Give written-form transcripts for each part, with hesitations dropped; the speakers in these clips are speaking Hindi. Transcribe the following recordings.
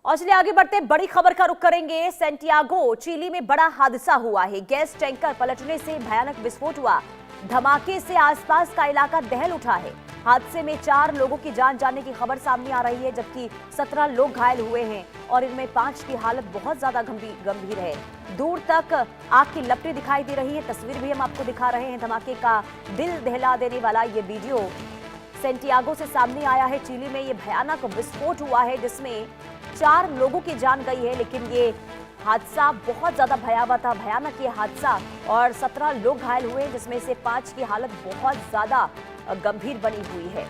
और चलिए आगे बढ़ते बड़ी खबर का रुख करेंगे। सैंटियागो चिली में बड़ा हादसा हुआ है। गैस टैंकर पलटने से भयानक विस्फोट हुआ। धमाके से आसपास का इलाका दहल उठा है। हादसे में 4 लोगों की जान जाने की खबर सामने आ रही है, जबकि 17 लोग घायल हुए हैं और इनमें 5 की हालत बहुत ज्यादा गंभीर है। दूर तक आग की लपटें दिखाई दे रही है। तस्वीर भी हम आपको दिखा रहे हैं। धमाके का दिल दहला देने वाला ये वीडियो सैंटियागो से सामने आया है। चिली में ये भयानक विस्फोट हुआ है जिसमें 4 लोगों की जान गई है, लेकिन ये हादसा बहुत ज्यादा भयावह था, भयानक ये हादसा, और 17 लोग घायल हुए जिसमें से 5 की हालत बहुत ज्यादा गंभीर बनी हुई है।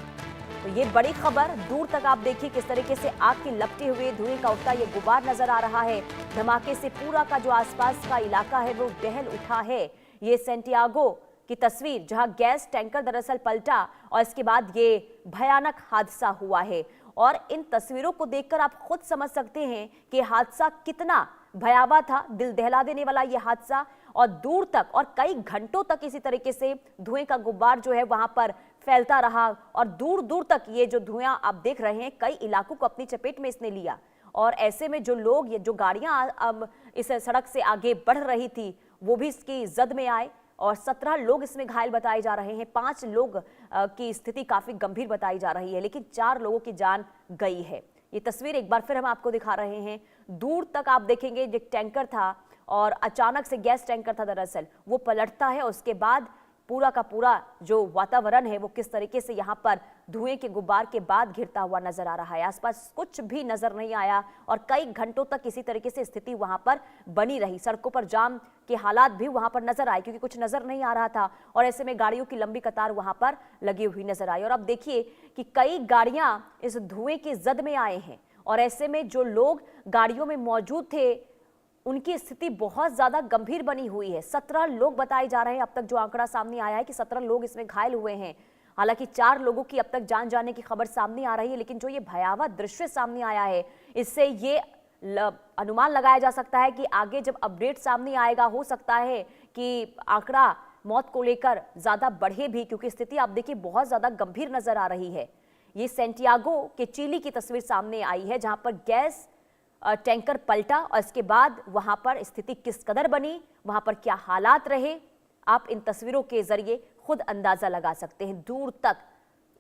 तो ये बड़ी खबर। दूर तक आप देखिए किस तरीके से आग की लपटे हुए धुएं का उठता ये गुबार नजर आ रहा है। धमाके से पूरा का जो आसपास का इलाका है वो दहल उठा है। ये सैंटियागो की तस्वीर जहां गैस टैंकर दरअसल पलटा और इसके बाद ये भयानक हादसा हुआ है। और इन तस्वीरों को देखकर आप खुद समझ सकते हैं कि हादसा कितना भयावह था, दिल दहला देने वाला ये हादसा। और दूर तक और कई घंटों तक इसी तरीके से धुएं का गुब्बार जो है वहां पर फैलता रहा और दूर दूर तक ये जो धुआं आप देख रहे हैं कई इलाकों को अपनी चपेट में इसने लिया। और ऐसे में जो लोग, ये जो गाड़ियां अब इस सड़क से आगे बढ़ रही थी वो भी इसकी जद में आए और 17 लोग इसमें घायल बताए जा रहे हैं। 5 लोग की स्थिति काफी गंभीर बताई जा रही है, लेकिन 4 लोगों की जान गई है। ये तस्वीर एक बार फिर हम आपको दिखा रहे हैं। दूर तक आप देखेंगे जो टैंकर था और अचानक से गैस टैंकर था दरअसल वो पलटता है। उसके बाद पूरा का पूरा जो वातावरण है वो किस तरीके से यहाँ पर धुएं के गुब्बार के बाद घिरता हुआ नजर आ रहा है। आसपास कुछ भी नजर नहीं आया और कई घंटों तक इसी तरीके से स्थिति वहां पर बनी रही। सड़कों पर जाम के हालात भी वहां पर नजर आए क्योंकि कुछ नजर नहीं आ रहा था और ऐसे में गाड़ियों की लंबी कतार वहां पर लगी हुई नजर आई। और अब देखिए कि कई गाड़ियां इस धुएं की जद में आए हैं और ऐसे में जो लोग गाड़ियों में मौजूद थे उनकी स्थिति बहुत ज्यादा गंभीर बनी हुई है। 17 लोग बताए जा रहे हैं। अब तक जो आंकड़ा सामने आया है कि 17 लोग इसमें घायल हुए हैं। हालांकि 4 लोगों की अब तक जान जाने की खबर सामने आ रही है, लेकिन जो ये भयावह दृश्य सामने आया है इससे ये अनुमान लगाया जा सकता है कि आगे जब अपडेट सामने आएगा हो सकता है कि आंकड़ा मौत को लेकर ज्यादा बढ़े भी, क्योंकि स्थिति आप देखिए बहुत ज्यादा गंभीर नजर आ रही है। ये सैंटियागो के चिली की तस्वीर सामने आई है जहां पर गैस टैंकर पलटा और इसके बाद वहां पर स्थिति किस कदर बनी, वहां पर क्या हालात रहे, आप इन तस्वीरों के जरिए खुद अंदाजा लगा सकते हैं। दूर तक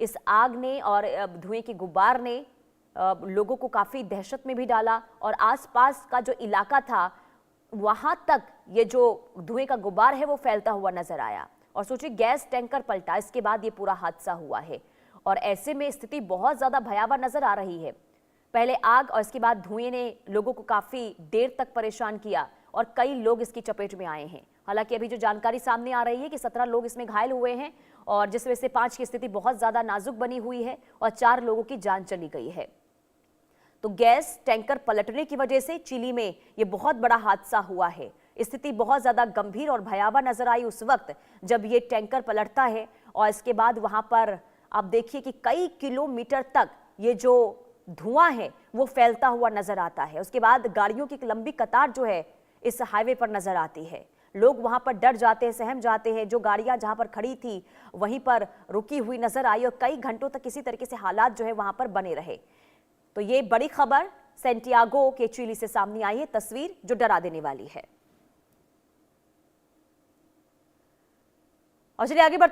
इस आग ने और धुएं के गुब्बार ने लोगों को काफी दहशत में भी डाला और आसपास का जो इलाका था वहां तक ये जो धुएं का गुब्बार है वो फैलता हुआ नजर आया। और सोचिए गैस टैंकर पलटा, इसके बाद ये पूरा हादसा हुआ है और ऐसे में स्थिति बहुत ज्यादा भयावह नजर आ रही है। पहले आग और इसके बाद धुएं ने लोगों को काफी देर तक परेशान किया और कई लोग इसकी चपेट में आए हैं। हालांकि अभी जो जानकारी सामने आ रही है कि 17 लोग इसमें घायल हुए हैं और जिस वजह से 5 की स्थिति बहुत ज्यादा नाजुक बनी हुई है और 4 लोगों की जान चली गई है। तो गैस टैंकर पलटने की वजह से चिली में ये बहुत बड़ा हादसा हुआ है। स्थिति बहुत ज्यादा गंभीर और भयावह नजर आई उस वक्त जब ये टैंकर पलटता है और इसके बाद वहां पर आप देखिए कि कई किलोमीटर तक ये जो धुआं है वो फैलता हुआ नजर आता है। उसके बाद गाड़ियों की एक लंबी कतार जो है इस हाईवे पर नजर आती है। लोग वहां पर डर जाते हैं, सहम जाते हैं। जो गाड़ियां जहां पर खड़ी थी वहीं पर रुकी हुई नजर आई और कई घंटों तक इसी तरीके से हालात जो है वहां पर बने रहे। तो ये बड़ी खबर सैंटियागो के चिली से सामने आई है, तस्वीर जो डरा देने वाली है। और चलिए आगे बढ़ते